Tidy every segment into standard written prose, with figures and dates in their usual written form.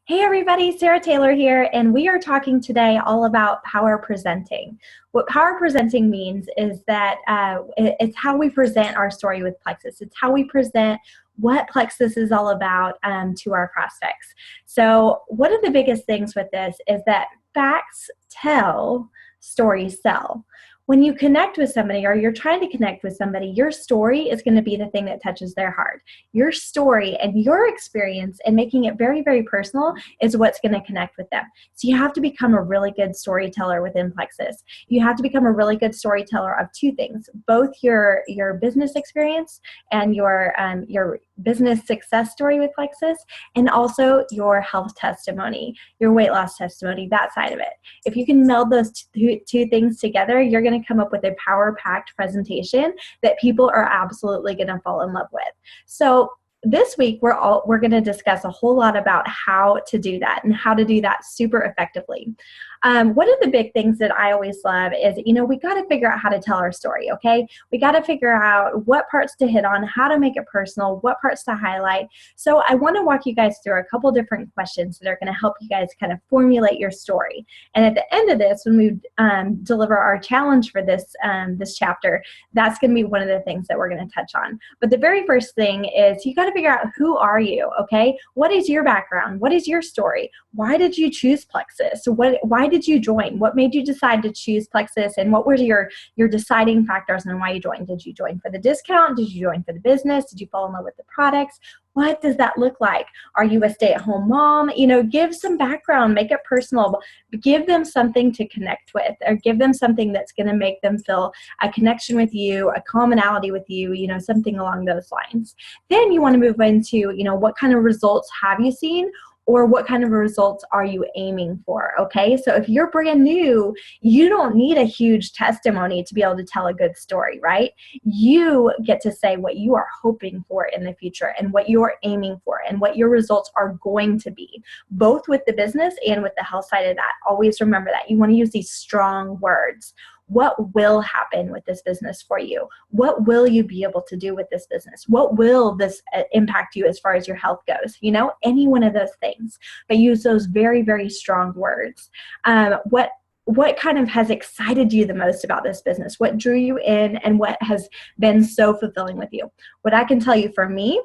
Hey everybody, Sarah Taylor here, and we are talking today all about power presenting. What power presenting means is that it's how we present our story with Plexus. It's how we present what Plexus is all about to our prospects. So one of the biggest things with this is that facts tell, stories sell. When you connect with somebody or you're trying to connect with somebody, your story is going to be the thing that touches their heart. Your story and your experience and making it very, very personal is what's going to connect with them. So you have to become a really good storyteller within Plexus. You have to become a really good storyteller of two things, both your business experience and your business success story with Plexus, and also your health testimony, your weight loss testimony, that side of it. If you can meld those two things together, you're going to come up with a power-packed presentation that people are absolutely going to fall in love with. So this week, we're going to discuss a whole lot about how to do that and how to do that super effectively. One of the big things that I always love is, we got to figure out how to tell our story, okay? We got to figure out what parts to hit on, how to make it personal, what parts to highlight. So I want to walk you guys through a couple different questions that are going to help you guys kind of formulate your story. And at the end of this, when we deliver our challenge for this chapter, that's going to be one of the things that we're going to touch on. But the very first thing is you got to figure out, who are you, okay? What is your background? What is your story? Why did you choose Plexus? Why did you join? What made you decide to choose Plexus? And what were your deciding factors on why you joined? Did you join for the discount? Did you join for the business? Did you fall in love with the products? What does that look like? Are you a stay-at-home mom? Give some background, make it personal. Give them something to connect with, or give them something that's going to make them feel a connection with you, a commonality with you, something along those lines. Then you want to move into, what kind of results have you seen? Or what kind of results are you aiming for, okay? So if you're brand new, you don't need a huge testimony to be able to tell a good story, right? You get to say what you are hoping for in the future and what you're aiming for and what your results are going to be, both with the business and with the health side of that. Always remember that. You want to use these strong words. What will happen with this business for you? What will you be able to do with this business? What will this impact you as far as your health goes? Any one of those things. But use those very, very strong words. What kind of has excited you the most about this business? What drew you in and what has been so fulfilling with you? What I can tell you for me,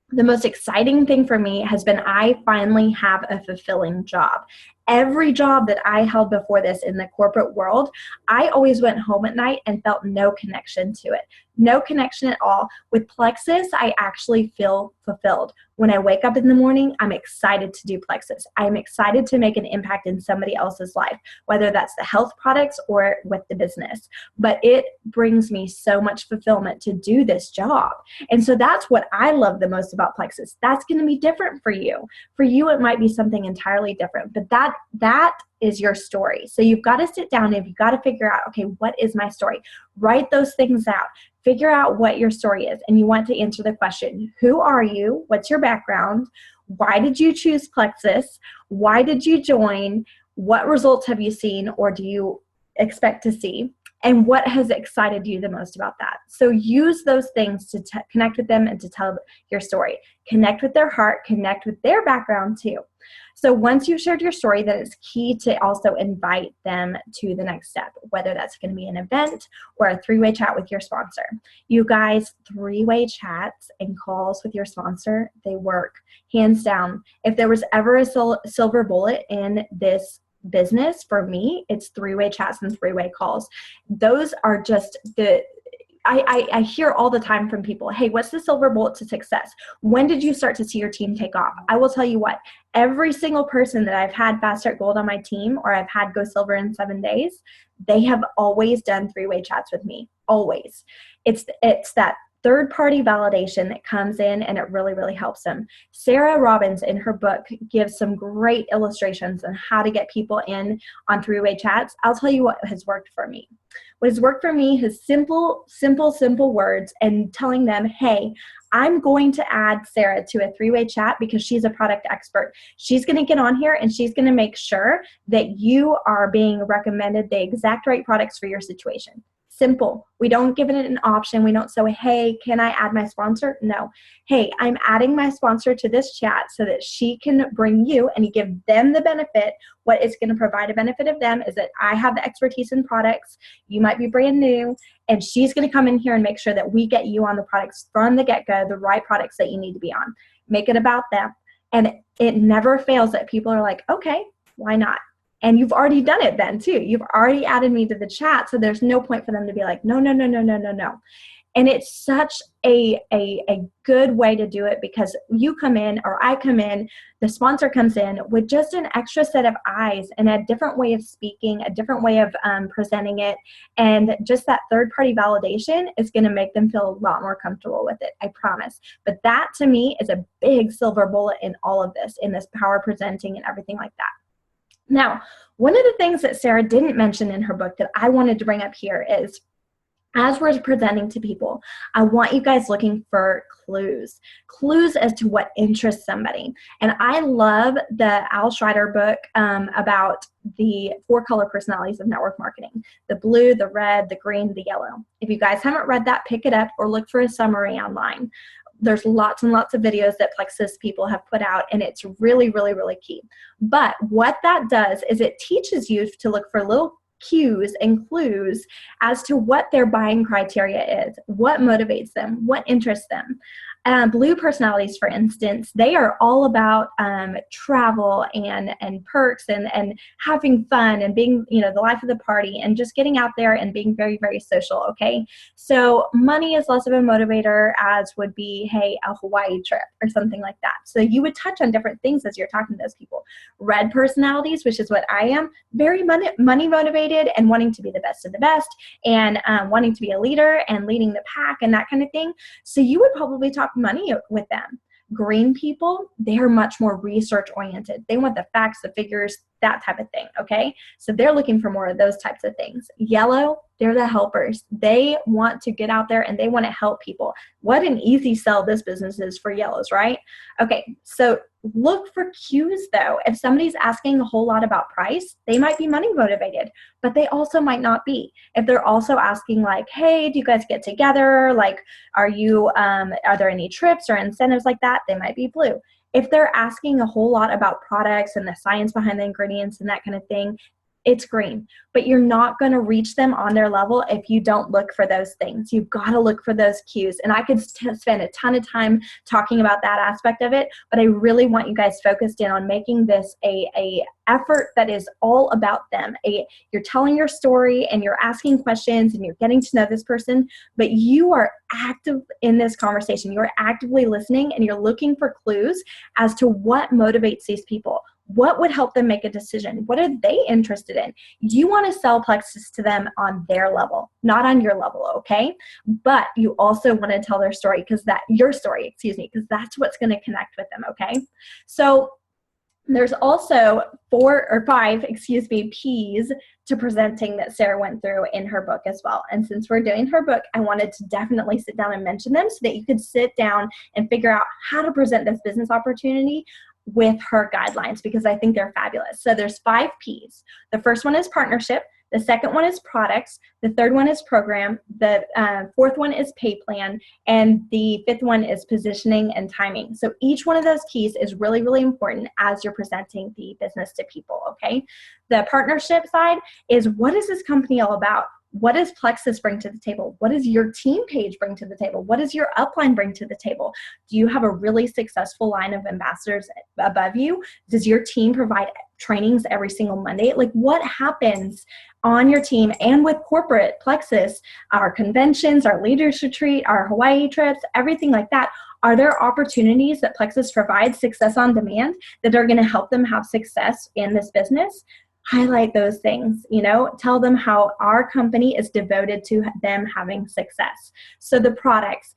the most exciting thing for me has been I finally have a fulfilling job. Every job that I held before this in the corporate world, I always went home at night and felt no connection to it. No connection at all. With Plexus, I actually feel fulfilled. When I wake up in the morning, I'm excited to do Plexus. I'm excited to make an impact in somebody else's life, whether that's the health products or with the business. But it brings me so much fulfillment to do this job. And so that's what I love the most about Plexus. That's going to be different for you. For you, it might be something entirely different, but that is your story. So you've got to sit down and you've got to figure out, okay, what is my story? Write those things out. Figure out what your story is. And you want to answer the question, who are you? What's your background? Why did you choose Plexus? Why did you join? What results have you seen or do you expect to see? And what has excited you the most about that? So use those things to connect with them and to tell your story. Connect with their heart, connect with their background too. So once you've shared your story, then it's key to also invite them to the next step, whether that's going to be an event or a three-way chat with your sponsor. You guys, three-way chats and calls with your sponsor, they work hands down. If there was ever a silver bullet in this business, for me, it's three-way chats and three-way calls. Those are just I hear all the time from people, hey, what's the silver bullet to success? When did you start to see your team take off? I will tell you what, every single person that I've had Fast Start Gold on my team or I've had go silver in 7 days, they have always done three-way chats with me, always. It's that third-party validation that comes in and it really, really helps them. Sarah Robbins in her book gives some great illustrations on how to get people in on three-way chats. I'll tell you what has worked for me. What has worked for me is simple words and telling them, hey, I'm going to add Sarah to a three-way chat because she's a product expert. She's going to get on here and she's going to make sure that you are being recommended the exact right products for your situation. Simple. We don't give it an option. We don't say, hey, can I add my sponsor? No. Hey, I'm adding my sponsor to this chat so that she can bring you, and you give them the benefit. What is going to provide a benefit of them is that I have the expertise in products. You might be brand new, and she's going to come in here and make sure that we get you on the products from the get-go, the right products that you need to be on. Make it about them. And it never fails that people are like, okay, why not? And you've already done it then too. You've already added me to the chat, so there's no point for them to be like, no, no, no, no, no, no, no. And it's such a good way to do it, because you come in, or I come in, the sponsor comes in with just an extra set of eyes and a different way of speaking, a different way of presenting it. And just that third-party validation is going to make them feel a lot more comfortable with it, I promise. But that to me is a big silver bullet in all of this, in this power presenting and everything like that. Now, one of the things that Sarah didn't mention in her book that I wanted to bring up here is, as we're presenting to people, I want you guys looking for clues as to what interests somebody. And I love the Al Schreider book about the 4 color personalities of network marketing: the blue, the red, the green, the yellow. If you guys haven't read that, pick it up or look for a summary online. There's lots and lots of videos that Plexus people have put out, and it's really, really, really key. But what that does is it teaches you to look for little cues and clues as to what their buying criteria is, what motivates them, what interests them. Blue personalities, for instance, they are all about travel and perks and having fun and being, the life of the party and just getting out there and being very, very social, okay? So money is less of a motivator, as would be, hey, a Hawaii trip or something like that. So you would touch on different things as you're talking to those people. Red personalities, which is what I am, very money motivated and wanting to be the best of the best, and wanting to be a leader and leading the pack and that kind of thing. So you would probably talk money with them. Green people, they are much more research oriented. They want the facts, the figures, that type of thing, okay? So they're looking for more of those types of things. Yellow, they're the helpers. They want to get out there and they want to help people. What an easy sell this business is for yellows, right? Okay, so look for cues though. If somebody's asking a whole lot about price, they might be money motivated, but they also might not be. If they're also asking like, hey, do you guys get together? Like, are there any trips or incentives like that? They might be blue. If they're asking a whole lot about products and the science behind the ingredients and that kind of thing, it's green. But you're not going to reach them on their level if you don't look for those things. You've got to look for those cues. And I could spend a ton of time talking about that aspect of it, but I really want you guys focused in on making this a effort that is all about them. You're telling your story and you're asking questions and you're getting to know this person, but you are active in this conversation. You're actively listening and you're looking for clues as to what motivates these people. What would help them make a decision? What are they interested in? You want to sell Plexus to them on their level, not on your level, okay? But you also want to tell their story because that's what's going to connect with them, okay? So there's also 4 or 5, P's to presenting that Sarah went through in her book as well. And since we're doing her book, I wanted to definitely sit down and mention them so that you could sit down and figure out how to present this business opportunity with her guidelines, because I think they're fabulous. So there's 5 P's. The first one is partnership. The second one is products. The third one is program. The fourth one is pay plan. And the 5th one is positioning and timing. So each one of those keys is really, really important as you're presenting the business to people, okay? The partnership side is, what is this company all about? What does Plexus bring to the table? What does your team page bring to the table? What does your upline bring to the table? Do you have a really successful line of ambassadors above you? Does your team provide trainings every single Monday? Like, what happens on your team and with corporate Plexus, our conventions, our leaders retreat, our Hawaii trips, everything like that? Are there opportunities that Plexus provides, success on demand, that are going to help them have success in this business? Highlight those things, tell them how our company is devoted to them having success. So the products,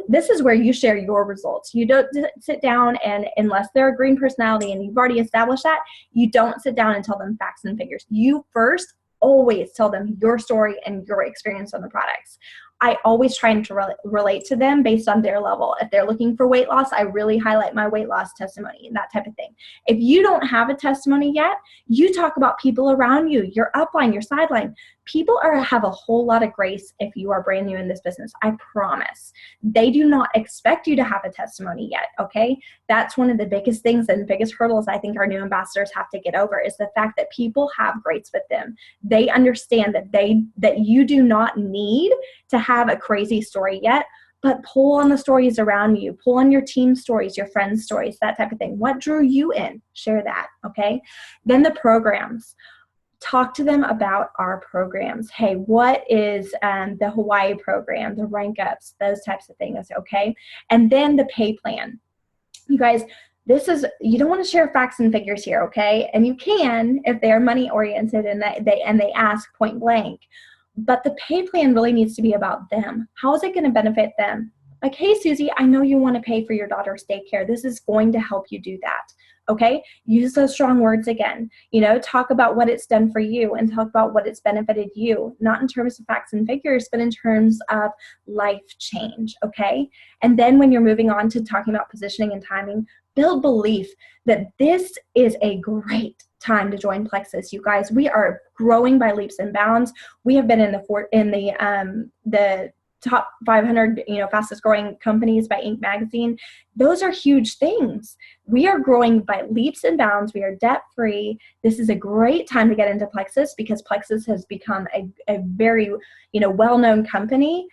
this is where you share your results. You don't sit down and, unless they're a green personality and you've already established that, you don't sit down and tell them facts and figures. You first always tell them your story and your experience on the products. I always try to relate to them based on their level. If they're looking for weight loss, I really highlight my weight loss testimony and that type of thing. If you don't have a testimony yet, you talk about people around you, your upline, your sideline. People have a whole lot of grace if you are brand new in this business. I promise. They do not expect you to have a testimony yet, okay? That's one of the biggest things and biggest hurdles I think our new ambassadors have to get over, is the fact that people have grace with them. They understand that you do not need to have a crazy story yet, but pull on the stories around you, pull on your team stories, your friends' stories, that type of thing. What drew you in? Share that, okay? Then the programs. Talk to them about our programs. Hey, what is the Hawaii program, the rank ups, those types of things, okay? And then the pay plan. You guys, you don't want to share facts and figures here, okay? And you can if they're money oriented and they ask point blank. But the pay plan really needs to be about them. How is it going to benefit them? Like, hey, Susie, I know you want to pay for your daughter's daycare. This is going to help you do that. Okay? Use those strong words again. Talk about what it's done for you and talk about what it's benefited you, not in terms of facts and figures, but in terms of life change. Okay? And then when you're moving on to talking about positioning and timing, build belief that this is a great time to join Plexus. You guys, we are growing by leaps and bounds. We have been in the top 500, fastest growing companies by Inc. magazine. Those are huge things. We are growing by leaps and bounds. We are debt free. This is a great time to get into Plexus because Plexus has become a very, well-known company,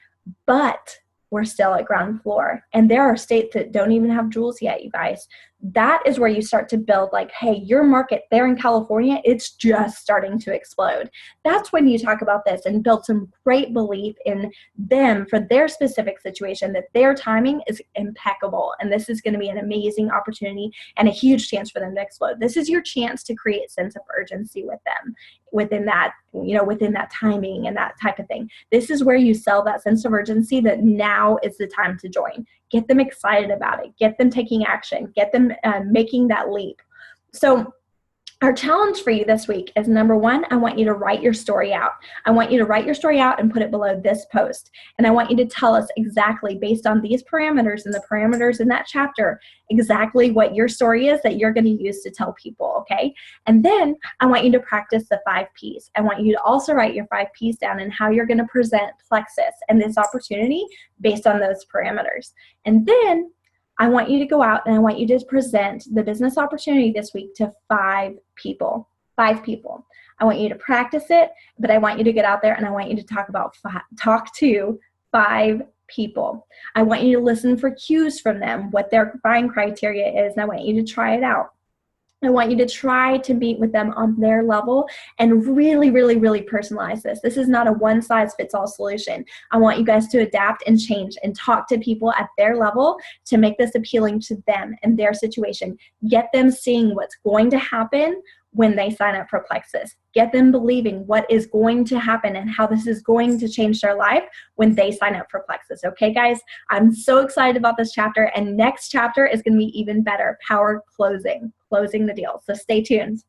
but we're still at ground floor. And there are states that don't even have jewels yet, you guys. That is where you start to build like, hey, your market there in California, it's just starting to explode. That's when you talk about this and build some great belief in them for their specific situation, that their timing is impeccable. And this is going to be an amazing opportunity and a huge chance for them to explode. This is your chance to create a sense of urgency with them within that timing and that type of thing. This is where you sell that sense of urgency that now is the time to join. Get them excited about it. Get them taking action. Get them making that leap. So our challenge for you this week is, number one, I want you to write your story out. I want you to write your story out and put it below this post. And I want you to tell us exactly, based on these parameters and the parameters in that chapter, exactly what your story is that you're going to use to tell people, okay? And then I want you to practice the 5 Ps. I want you to also write your 5 Ps down and how you're going to present Plexus and this opportunity based on those parameters. And then I want you to go out and I want you to present the business opportunity this week to 5 people. 5 people. I want you to practice it, but I want you to get out there and I want you to talk to 5 people. I want you to listen for cues from them, what their buying criteria is, and I want you to try it out. I want you to try to meet with them on their level and really, really, really personalize this. This is not a one-size-fits-all solution. I want you guys to adapt and change and talk to people at their level to make this appealing to them and their situation. Get them seeing what's going to happen when they sign up for Plexus. Get them believing what is going to happen and how this is going to change their life when they sign up for Plexus. Okay, guys, I'm so excited about this chapter, and next chapter is going to be even better. Power closing the deal. So stay tuned.